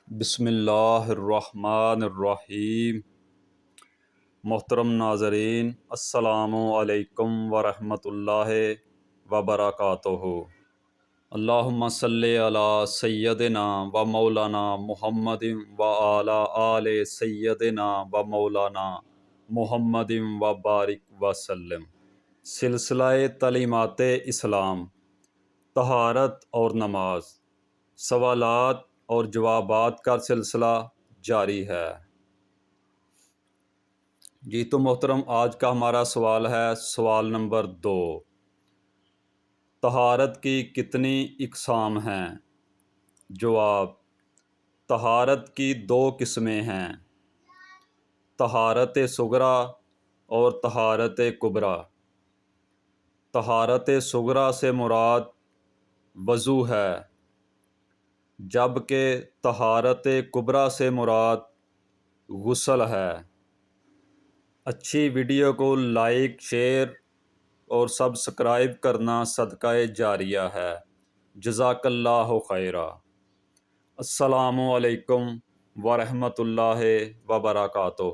بسم اللہ الرحمن الرحیم۔ محترم ناظرین، السلام علیکم ورحمۃ اللہ وبرکاتہ۔ اللہم صلی علی سیدنا و مولانا محمد و علی آل سیدنا و مولانا محمد و بارک وسلم۔ سلسلہ تعلیمات اسلام، طہارت اور نماز، سوالات اور جوابات کا سلسلہ جاری ہے۔ جی تو محترم، آج کا ہمارا سوال ہے سوال نمبر 2۔ طہارت کی کتنی اقسام ہیں؟ جواب: طہارت کی 2 قسمیں ہیں، طہارت صغریٰ اور طہارت کبریٰ۔ طہارت صغریٰ سے مراد وضو ہے، جبکہ طہارت کبریٰ سے مراد غسل ہے۔ اچھی ویڈیو کو لائک، شیئر اور سبسکرائب کرنا صدقہ جاریہ ہے۔ جزاک اللہ خیرا۔ السلام علیکم ورحمۃ اللہ وبرکاتہ۔